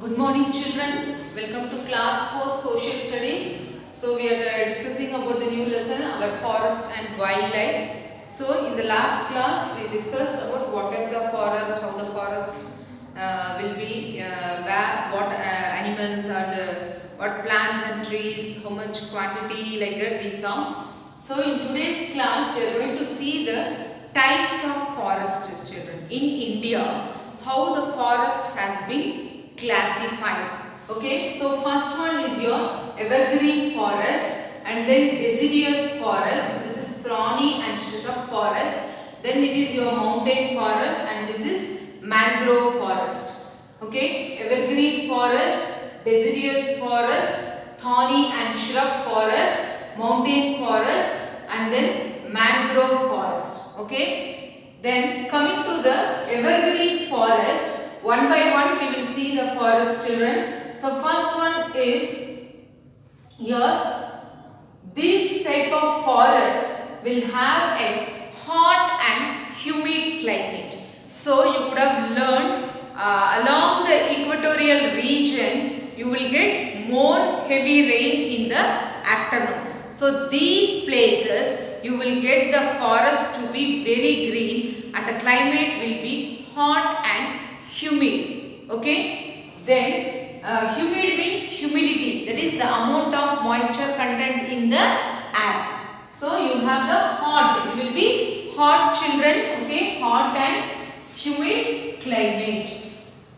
Good morning children, welcome to class 4 social studies. So we are discussing about the new lesson about forest and wildlife. So in the last class we discussed about what is the forest, how the forest will be, what animals and what plants and trees, how much quantity like that we saw. So in today's class we are going to see the types of forest children in India, how the forest has been classified. Okay, so first one is your evergreen forest and then deciduous forest. This is thorny and shrub forest. Then it is your mountain forest and this is mangrove forest. Okay, evergreen forest, deciduous forest, thorny and shrub forest, mountain forest and then mangrove forest. Okay, then coming to the evergreen forest, one by one we will see the forest children. So first one is here, this type of forest will have a hot and humid climate. So you could have learned along the equatorial region you will get more heavy rain in the afternoon. So these places you will get the forest to be very green and the climate will be hot and humid. Okay, then humid means humidity, that is the amount of moisture content in the air. So you have the hot, it will be hot children. Okay, hot and humid climate.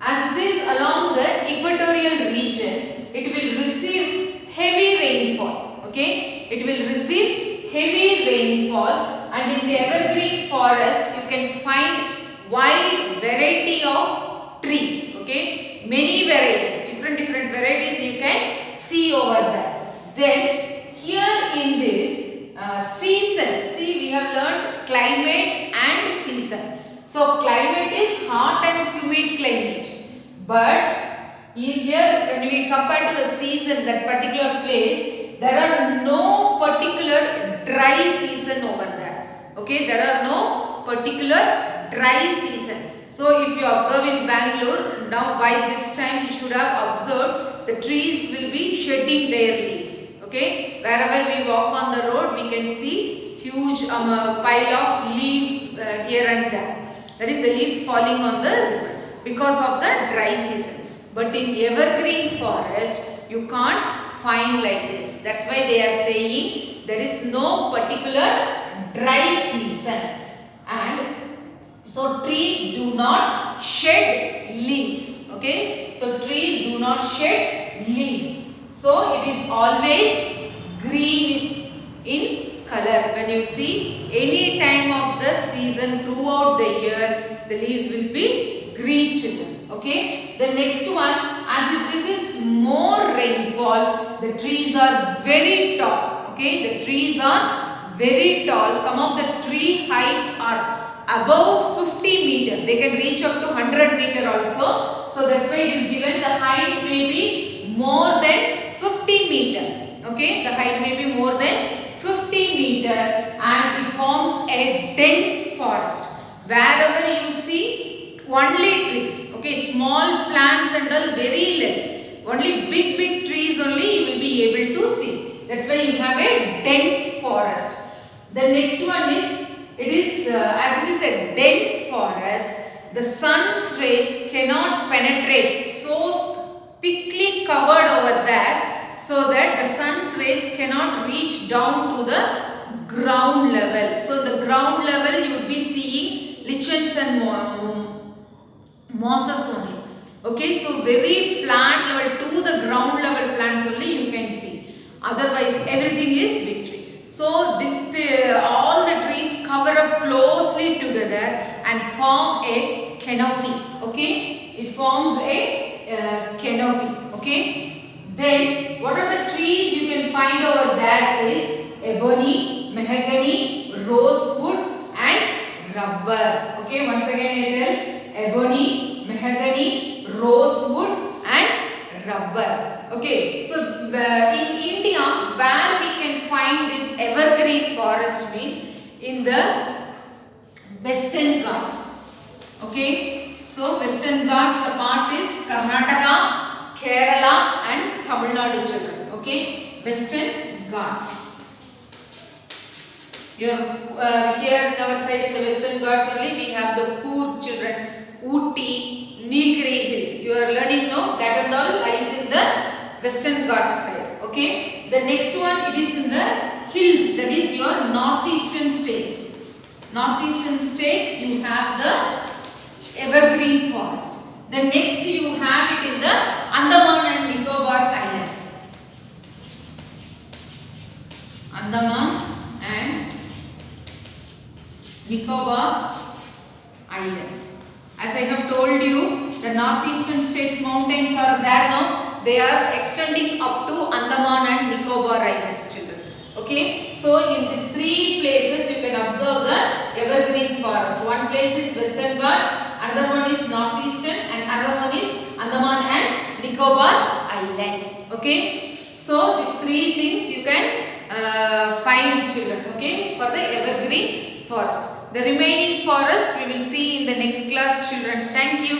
As it is along the equatorial region, it will receive heavy rainfall. Okay, it will receive heavy rainfall, and in the evergreen forest you can find wide variety of trees. Okay, many varieties, different varieties you can see over there. Then here in this season, see we have learned climate and season. So climate is hot and humid climate, but here when we compare to the season, that particular place, there are no particular dry season over there. Okay, there are no particular dry season. So if you observe in Bangalore, now by this time you should have observed the trees will be shedding their leaves. Okay, wherever we walk on the road we can see huge pile of leaves here and there. That is the leaves falling on this one because of the dry season. But in evergreen forest you can't find like this. That's why they are saying there is no particular dry season, and so trees do not shed leaves. Okay, so trees do not shed leaves. So it is always green in color. When you see any time of the season throughout the year, the leaves will be green children. Okay, the next one, as it receives more rainfall, the trees are very tall. Okay, the trees are very tall. Some of the tree heights are above 50 meter. They can reach up to 100 meter also. So that's why it is given the height may be more than 50 meter. Okay, the height may be more than 50 meter, and it forms a dense forest. Wherever you see only trees. Okay, small plants and all very less. Only big trees only you will be able to see. That's why you have a dense forest. The next one is, it is as it is a dense forest, the sun's rays cannot penetrate, so thickly covered over there, so that the sun's rays cannot reach down to the ground level. So the ground level you would be seeing lichens and mosses only. Okay, so very flat level to the ground level plants only you can see. Otherwise everything is big tree. So this all the trees cover up closely together and form a canopy. Okay, it forms a canopy. Okay, then what are the trees you can find over there is ebony, mahogany, rosewood and rubber. Okay, once again I tell, ebony, mahogany, rosewood and rubber. Okay, so in India where we can find this evergreen forest means in the Western Ghats. Okay, so Western Ghats, the part is Karnataka, Kerala and Tamil Nadu children. Okay, Western Ghats. Here in our side in the Western Ghats only we have the Coorg children, Ooty, Nilgiri Hills. You are learning now that and all lies in the Western Ghats side. Okay. The next one, it is in the hills, that is your northeastern states. Northeastern states you have the evergreen forest. The next you have it in the Andaman and Nicobar Islands. Andaman and Nicobar Islands. As I have told you, the northeastern states mountains are there now. They are extending up to Andaman and Nicobar Islands, children. Okay. So in these three places you can observe the evergreen forest. One place is Western Ghats, another one is northeastern, and another one is Andaman and Nicobar Islands. Okay. So these three things you can find, children. Okay, for the evergreen forest. The remaining forest we will see in the next class, children. Thank you.